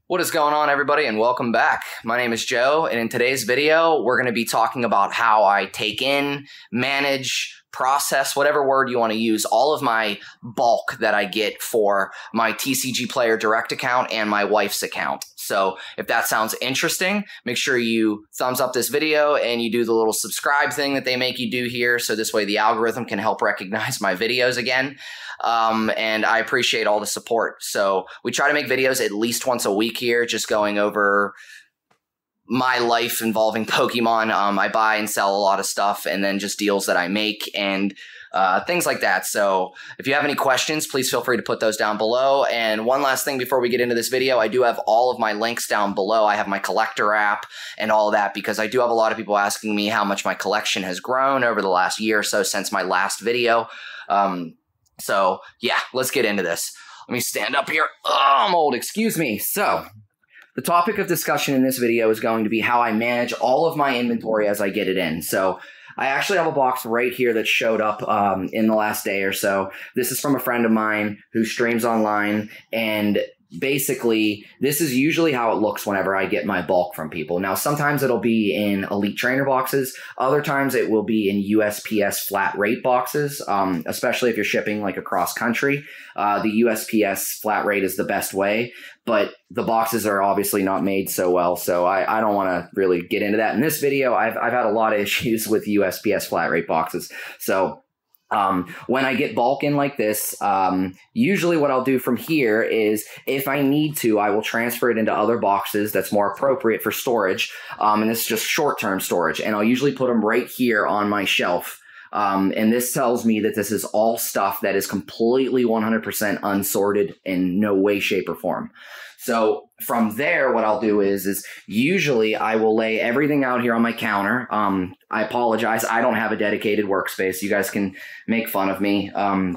What is going on, everybody, and welcome back. My name is Joe, and in today's video, we're going to be talking about how I take in, manage, process, whatever word you want to use, all of my bulk that I get for my Tcgplayer direct account and my wife's account. So if that sounds interesting, make sure you thumbs up this video and you do the little subscribe thing that they make you do here, so this way the algorithm can help recognize my videos again. And I appreciate all the support. So we try to make videos at least once a week here, just going over my life involving Pokemon. I buy and sell a lot of stuff, and then just deals that I make and things like that. So if you have any questions, please feel free to put those down below. And one last thing before we get into this video, I do have all of my links down below. I have my Collectr App and all of that, because I do have a lot of people asking me how much my collection has grown over the last year or so since my last video. So yeah, let's get into this. Let me stand up here. Oh, I'm old, excuse me. So the topic of discussion in this video is going to be how I manage all of my inventory as I get it in. So I actually have a box right here that showed up in the last day or so. This is from a friend of mine who streams online, and basically, this is usually how it looks whenever I get my bulk from people. Now, sometimes it'll be in Elite Trainer boxes. Other times it will be in USPS flat rate boxes, especially if you're shipping like across country. The USPS flat rate is the best way, but the boxes are obviously not made so well, so I don't want to really get into that in this video. I've had a lot of issues with USPS flat rate boxes. So when I get bulk in like this, usually what I'll do from here is, if I need to, I will transfer it into other boxes that's more appropriate for storage. And this is just short-term storage. And I'll usually put them right here on my shelf. And this tells me that this is all stuff that is completely 100% unsorted in no way, shape, or form. So from there, what I'll do is usually I will lay everything out here on my counter. I apologize, I don't have a dedicated workspace. You guys can make fun of me.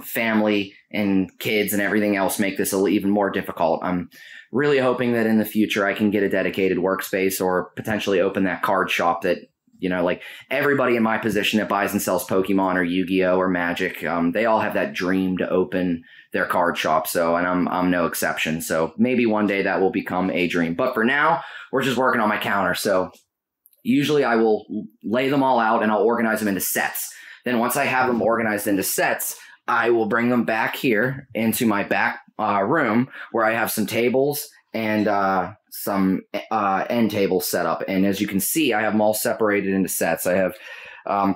Family and kids and everything else make this even more difficult. I'm really hoping that in the future I can get a dedicated workspace, or potentially open that card shop that, you know, like everybody in my position that buys and sells Pokemon or Yu-Gi-Oh or Magic, they all have that dream to open their card shop. So, and I'm no exception. So maybe one day that will become a dream. But for now, we're just working on my counter. So usually I will lay them all out and I'll organize them into sets. Then once I have them organized into sets, I will bring them back here into my back room, where I have some tables and some end tables set up. And as you can see, I have them all separated into sets. I have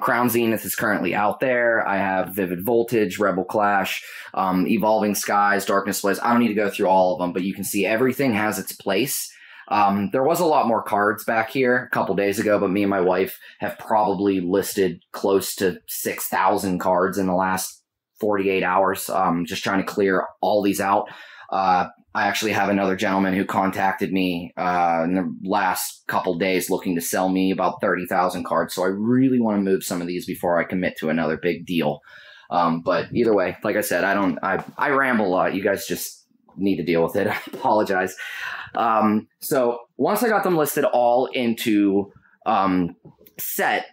Crown Zenith is currently out there. I have Vivid Voltage, Rebel Clash, Evolving Skies, Darkness Blaze. I don't need to go through all of them, but you can see everything has its place. There was a lot more cards back here a couple days ago, but me and my wife have probably listed close to 6,000 cards in the last 48 hours, just trying to clear all these out. I actually have another gentleman who contacted me in the last couple days looking to sell me about 30,000 cards. So I really want to move some of these before I commit to another big deal. But either way, like I said, I ramble a lot. You guys just need to deal with it. I apologize. So once I got them listed all into set,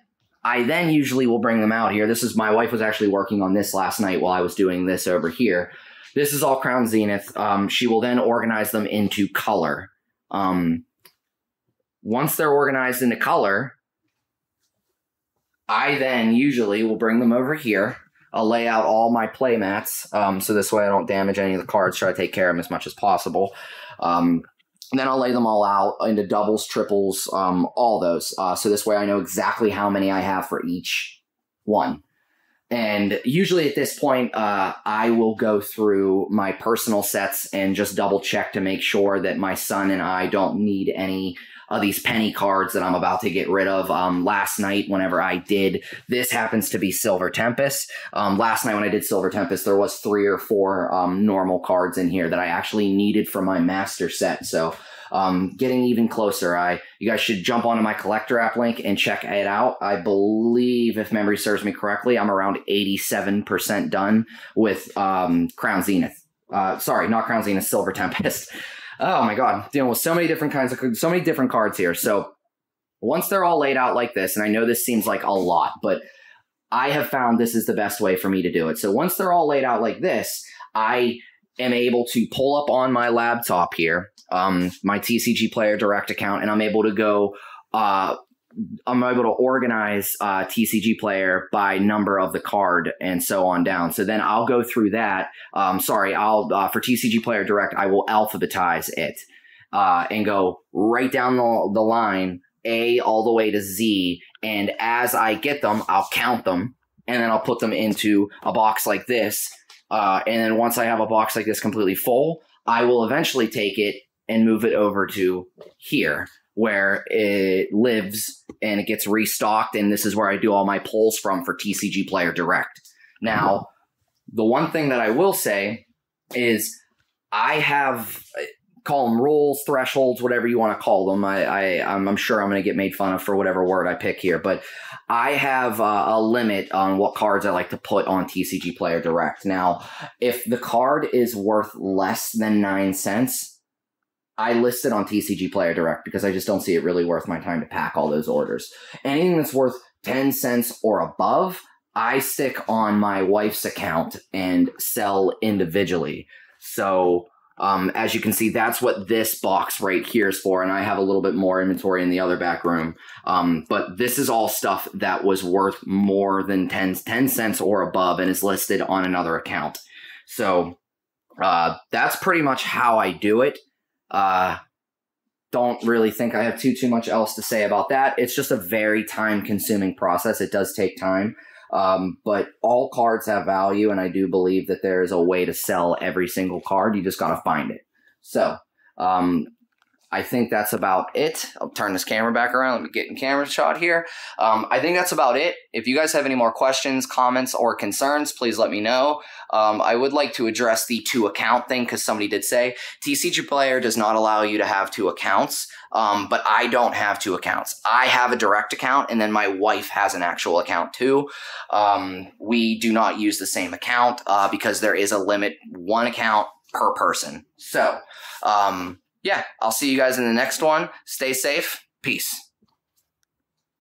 I then usually will bring them out here. My wife was actually working on this last night while I was doing this over here. This is all Crown Zenith. She will then organize them into color. Once they're organized into color, I then usually will bring them over here. I'll lay out all my play mats, so this way I don't damage any of the cards. Try to take care of them as much as possible. And then I'll lay them all out into doubles, triples, all those. So this way I know exactly how many I have for each one. And usually at this point, I will go through my personal sets and just double check to make sure that my son and I don't need any of these penny cards that I'm about to get rid of. Last night, whenever I did, this happens to be Silver Tempest. Last night when I did Silver Tempest, there was 3 or 4 normal cards in here that I actually needed for my master set. So getting even closer. You guys should jump onto my Collectr App link and check it out. I believe, if memory serves me correctly, I'm around 87% done with Crown Zenith. Sorry, not Crown Zenith, Silver Tempest. Oh my god, dealing with so many different cards here. So once they're all laid out like this, and I know this seems like a lot, but I have found this is the best way for me to do it. So once they're all laid out like this, I am able to pull up on my laptop here. my Tcgplayer Direct account, and I'm able to go. I'm able to organize Tcgplayer by number of the card and so on down. So then I'll go through that. For Tcgplayer Direct, I will alphabetize it and go right down the line, A all the way to Z. And as I get them, I'll count them, and then I'll put them into a box like this. And then once I have a box like this completely full, I will eventually take it and move it over to here, where it lives and it gets restocked. And this is where I do all my pulls from for Tcgplayer Direct. Now, the one thing that I will say is I have, call them rules, thresholds, whatever you want to call them. I'm sure I'm going to get made fun of for whatever word I pick here, but I have a limit on what cards I like to put on Tcgplayer Direct. Now, if the card is worth less than 9 cents, I list it on Tcgplayer Direct because I just don't see it really worth my time to pack all those orders. Anything that's worth 10 cents or above, I stick on my wife's account and sell individually. So as you can see, that's what this box right here is for, and I have a little bit more inventory in the other back room. But this is all stuff that was worth more than 10 cents or above and is listed on another account. So that's pretty much how I do it. Don't really think I have too much else to say about that. It's just a very time-consuming process. It does take time. But all cards have value, and I do believe that there is a way to sell every single card. You just got to find it. So, I think that's about it. I'll turn this camera back around. Let me get in camera shot here. I think that's about it. If you guys have any more questions, comments, or concerns, please let me know. I would like to address the 2-account thing because somebody did say Tcgplayer does not allow you to have 2 accounts, but I don't have 2 accounts. I have a direct account, and then my wife has an actual account too. We do not use the same account because there is a limit, 1 account per person. So, yeah, I'll see you guys in the next one. Stay safe. Peace.